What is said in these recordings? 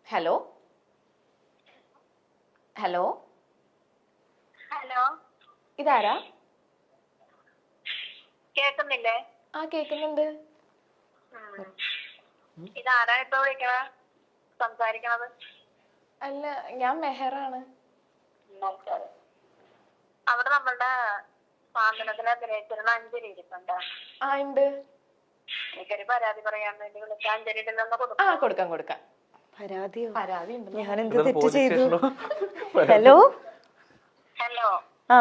Hello hello hello, ഇതാരാ? കേക്കുന്നില്ലേ? ആ, കേക്കുന്നുണ്ട്. ഇതാരാ ഇപ്പൊ വിളിക്കണ സംസാരിക്കണത്? അല്ല, ഞാൻ മെഹറാണ്. അവിടെ നമ്മളുടെ സാന്ത്വനത്തിൽ അഭിനയിച്ചിരുന്ന അഞ്ജലി ഇരിപ്പുണ്ട്. ആ, ഉണ്ട്. എനിക്കൊരു പരാതി പറയാൻ വേണ്ടി വിളിച്ച. അഞ്ജലിയുടെ നിന്ന് ആ, കൊടുക്കും. കൊടുക്കാം. പരാതിയോ? പരാതി ഉണ്ട്. ഞാൻ എന്ത് തെറ്റ് ചെയ്തു? ഹലോ. ഹലോ, ആ,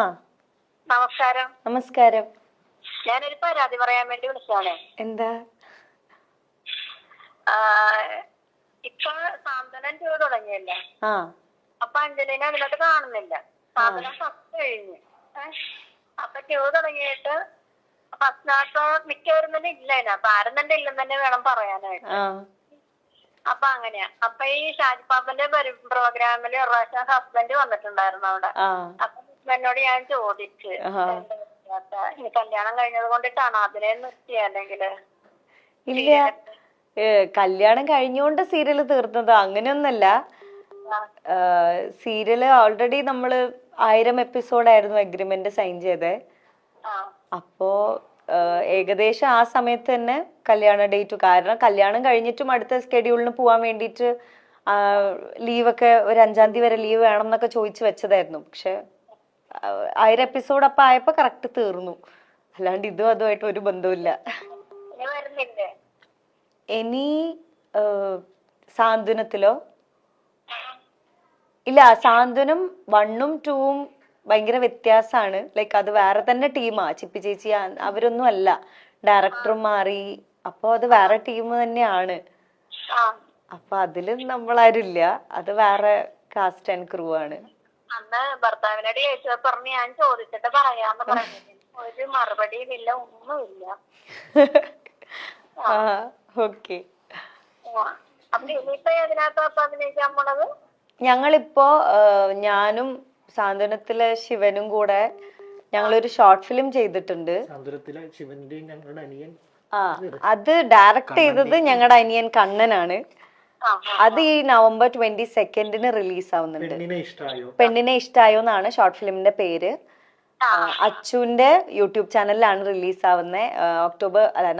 നമസ്കാരം. നമസ്കാരം. ഞാനൊരു പരാതി പറയാൻ വേണ്ടി വിളിച്ചാണ്. എന്താ? ഇപ്പൊ സാന്ത്വനം ടൂർ തുടങ്ങിയല്ലേ? ആ, അപ്പൊ അഞ്ജലിനെ അതിനകത്ത് കാണുന്നില്ല. സാന്ത്വനം ഫസ്റ്റ് കഴിഞ്ഞു. അപ്പൊ ടൂർ തുടങ്ങിയിട്ട് ഫസ്റ്റ് നാട്ടോ മിക്കവരും തന്നെ ഇല്ല അതിനകത്ത്. ആരും തന്നെ ഇല്ലെന്ന് തന്നെ വേണം പറയാനായിട്ട്. ആ, അപ്പൊ അങ്ങനെയാ. അപ്പൊ ഈ ഷാജിപ്പാപ്പന്റെ പ്രോഗ്രാമില് ഒരു പ്രാവശ്യം ഹസ്ബൻഡ് വന്നിട്ടുണ്ടായിരുന്നു അവിടെ. ആ, അപ്പൊ ഹസ്ബൻഡിനോട് ഞാൻ ചോദിച്ചു, ഇനി കല്യാണം കഴിഞ്ഞത് കൊണ്ടിട്ടാണോ അതിനെ നിർത്തി? അല്ലെങ്കിൽ ഇല്ല. കല്യാണം കഴിഞ്ഞോണ്ട് സീരിയല് തീർന്നത് അങ്ങനെയൊന്നല്ല. സീരിയല് ഓൾറെഡി നമ്മള് 1000 എപ്പിസോഡായിരുന്നു അഗ്രിമെന്റ് സൈൻ ചെയ്തേ. അപ്പോ ഏകദേശം ആ സമയത്ത് തന്നെ കല്യാണ ഡേറ്റ്. കാരണം കല്യാണം കഴിഞ്ഞിട്ടും അടുത്ത സ്കെഡ്യൂളിന് പോവാൻ വേണ്ടിയിട്ട് ലീവൊക്കെ ഒരു 5-ാം തീയതി വരെ ലീവ് വേണം എന്നൊക്കെ ചോദിച്ചു വെച്ചതായിരുന്നു. പക്ഷെ 1000 എപ്പിസോഡ് അപ്പൊ ആയപ്പോ കറക്റ്റ് തീർന്നു. അല്ലാണ്ട് ഇതും അതുമായിട്ട് ഒരു ബന്ധവുമില്ല. ഇനി സാന്ത്വനത്തിലോ? ഇല്ല, സാന്ത്വനം 1ഉം 2ഉം ഭയങ്കര വ്യത്യാസമാണ്. ലൈക്ക് അത് വേറെ തന്നെ ടീമാ. ചിപ്പി ചേച്ചി അവരൊന്നും അല്ല. ഡയറക്ടറും മാറി. അപ്പൊ അത് വേറെ ടീം തന്നെയാണ്. അപ്പൊ അതിലും നമ്മളാരില്ല. അത് വേറെ കാസ്റ്റ് ആൻഡ് ക്രൂ ആണ്. അന്ന് ഭർത്താവിനോട് ചോദിച്ചത് പറഞ്ഞ് ഞാൻ ചോദിച്ചിട്ട് പറയാന്ന് പറഞ്ഞു. ഒരു മറുപടിയും ഇല്ല, ഒന്നുമില്ല. ഓക്കെ. അപ്പൊ ഇനിയിപ്പോ ഇതിനകത്ത് അഭിനയിക്കാൻ പോണത്? ഞങ്ങളിപ്പോ ഞാനും സാന്ത്വനത്തിലെ ശിവനും കൂടെ ഞങ്ങളൊരു ഷോർട്ട് ഫിലിം ചെയ്തിട്ടുണ്ട്. ആ, അത് ഡയറക്ട് ചെയ്തത് ഞങ്ങളുടെ അനിയൻ കണ്ണനാണ്. അത് ഈ November 22 റിലീസ് ആവുന്നുണ്ട്. പെണ്ണിനെ ഇഷ്ടായോ എന്നാണ് ഷോർട്ട് ഫിലിമിന്റെ പേര്. അച്ചുവിന്റെ യൂട്യൂബ് ചാനലിലാണ് റിലീസ് ആവുന്നത്.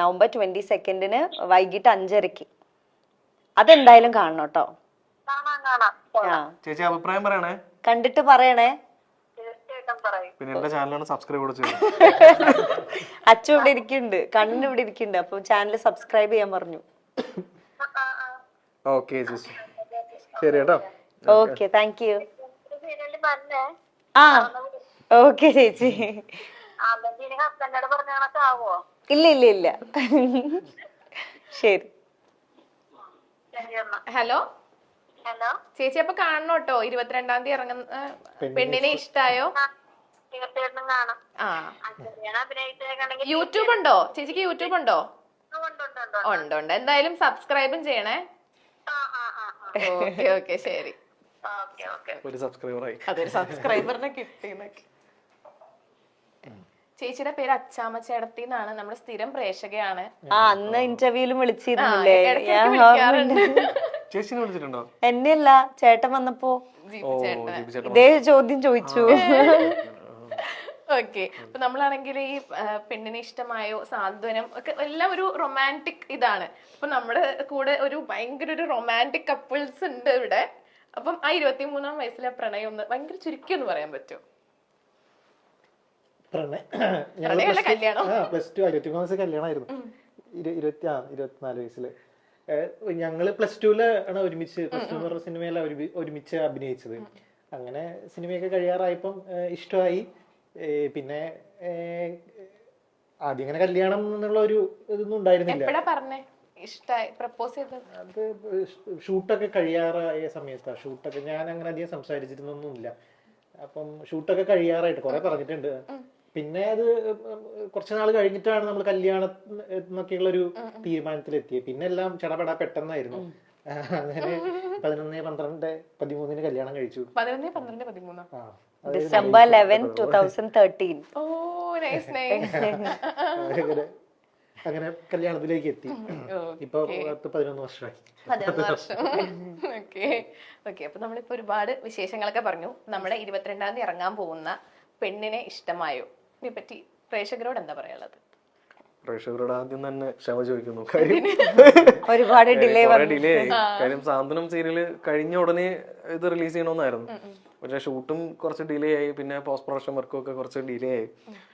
November 22 വൈകിട്ട് 5:30. അതെന്തായാലും കാണണം കേട്ടോ. ചേച്ചി അഭിപ്രായം പറയണേ, കണ്ടിട്ട് പറയണേ. പിന്നെ എന്റെ ചാനലാണ് സബ്സ്ക്രൈബ് കൂടെ ചെയ്തു. അച്ചു ഇവിടെ ഇരിക്കുന്നുണ്ട്, കണ്ണൻ ഇവിടെ ഇരിക്കുന്നുണ്ട്. അപ്പൊ ചാനൽ സബ്സ്ക്രൈബ് ചെയ്യാൻ പറഞ്ഞു. ഓക്കെ ചേച്ചി, ശരി കേട്ടോ. Okay, thank you. ആ, ഓക്കെ ചേച്ചി. ഇല്ല ഇല്ല ഇല്ല. ശരി. ഹലോ ഹലോ ചേച്ചി, അപ്പൊ കാണണം കേട്ടോ. 22-ാം തീയതി ഇറങ്ങുന്ന പെണ്ണിനെ ഇഷ്ടായോ. തീർച്ചയായിട്ടും കാണാം. ആ, അഭിനയിച്ചേക്കണെങ്കിൽ യൂട്യൂബ് ഉണ്ടോ ചേച്ചിക്ക്? യൂട്യൂബ് ഉണ്ടോ? ഉണ്ട്. എന്തായാലും സബ്സ്ക്രൈബും ചെയ്യണേ. ഓക്കെ ഓക്കെ, ശരി. ഒരു സബ്സ്ക്രൈബറായി. അതൊരു സബ്സ്ക്രൈബറിനെ കിട്ടി. ചേച്ചിയുടെ പേര് അച്ചാമ്മ ചേട്ടത്തി എന്നാണ്. നമ്മുടെ സ്ഥിരം പ്രേക്ഷകയാണ്. ആ, അന്ന് ഇന്റർവ്യൂലും വിളിച്ചിരുന്നില്ലേ? ചേച്ചിനെ വിളിച്ചിട്ടുണ്ടോ? എന്നെയല്ല, ചേട്ടൻ വന്നപ്പോ ഇതേ ചോദ്യം ചോദിച്ചു. ഓക്കെ. അപ്പൊ നമ്മളാണെങ്കിൽ ഈ പെണ്ണിനെ ഇഷ്ടമായോ, സാന്ത്വനം ഒക്കെ എല്ലാം ഒരു റൊമാൻറ്റിക് ഇതാണ്. അപ്പൊ നമ്മുടെ കൂടെ ഒരു ഭയങ്കര ഒരു റൊമാൻറ്റിക് കപ്പിൾസ് ഉണ്ട് ഇവിടെ. അപ്പം ആ 23-ാം വയസ്സിലെ പ്രണയം ഒന്ന് ഭയങ്കര ചുരുക്കി ഒന്ന് പറയാൻ പറ്റുമോ? കല്യാണം പ്ലസ് ടു 23 വയസ്സ് കല്യാണമായിരുന്നു. 24 വയസ്സില് ഞങ്ങള് പ്ലസ് ടുവില് ആണ് ഒരുമിച്ച്. പ്ലസ് ടു എന്ന് പറഞ്ഞ സിനിമയില ഒരുമിച്ച് അഭിനയിച്ചത്. അങ്ങനെ സിനിമയൊക്കെ കഴിയാറായപ്പം ഇഷ്ടമായി. പിന്നെ ആദ്യം ഇങ്ങനെ കല്യാണം എന്നുള്ള ഒരു ഇതൊന്നും ഉണ്ടായിരുന്നില്ല. അത് ഷൂട്ടൊക്കെ കഴിയാറായ സമയത്താ. ഷൂട്ടൊക്കെ ഞാൻ അങ്ങനെ അധികം സംസാരിച്ചിരുന്നൊന്നുമില്ല. അപ്പം ഷൂട്ടൊക്കെ കഴിയാറായിട്ട് കുറെ പറഞ്ഞിട്ടുണ്ട്. പിന്നെ അത് കുറച്ചു നാൾ കഴിഞ്ഞിട്ടാണ് നമ്മൾ കല്യാണം എന്നൊക്കെയുള്ള ഒരു തീരുമാനത്തിലെത്തിയത്. പിന്നെ എല്ലാം ചടപട പെട്ടെന്നായിരുന്നു. അങ്ങനെ 11/12/13 കല്യാണം കഴിച്ചു. 11/12/13 December 11, 2013. ഓ, നൈസ് നൈസ്. അങ്ങനെ കല്യാണത്തിലേക്ക് എത്തി. ഇപ്പൊ 11 വർഷമായി. 11 വർഷം. Okay okay. അപ്പൊ നമ്മളിപ്പോ ഒരുപാട് വിശേഷങ്ങളൊക്കെ പറഞ്ഞു. നമ്മുടെ 22-ാം തീയതി ഇറങ്ങാൻ പോകുന്ന പെണ്ണിനെ ഇഷ്ടമായോ ഇതിനെ പറ്റി പ്രേക്ഷകരോട് എന്താ പറയാനുള്ളത്? പ്രേക്ഷകരോട് ആദ്യം തന്നെ ക്ഷമ ചോദിക്കുന്നു. കാര്യം ഒരുപാട് ഡിലേ ഡിലേ ആയി. കാര്യം സാന്ത്വനം സീരിയല് കഴിഞ്ഞ ഉടനെ ഇത് റിലീസ് ചെയ്യണമെന്നായിരുന്നു. പക്ഷെ ഷൂട്ടും കുറച്ച് ഡിലേ ആയി, പിന്നെ പോസ്റ്റ് പ്രൊഡക്ഷൻ വർക്കും ഒക്കെ കുറച്ച് ഡിലേ ആയി.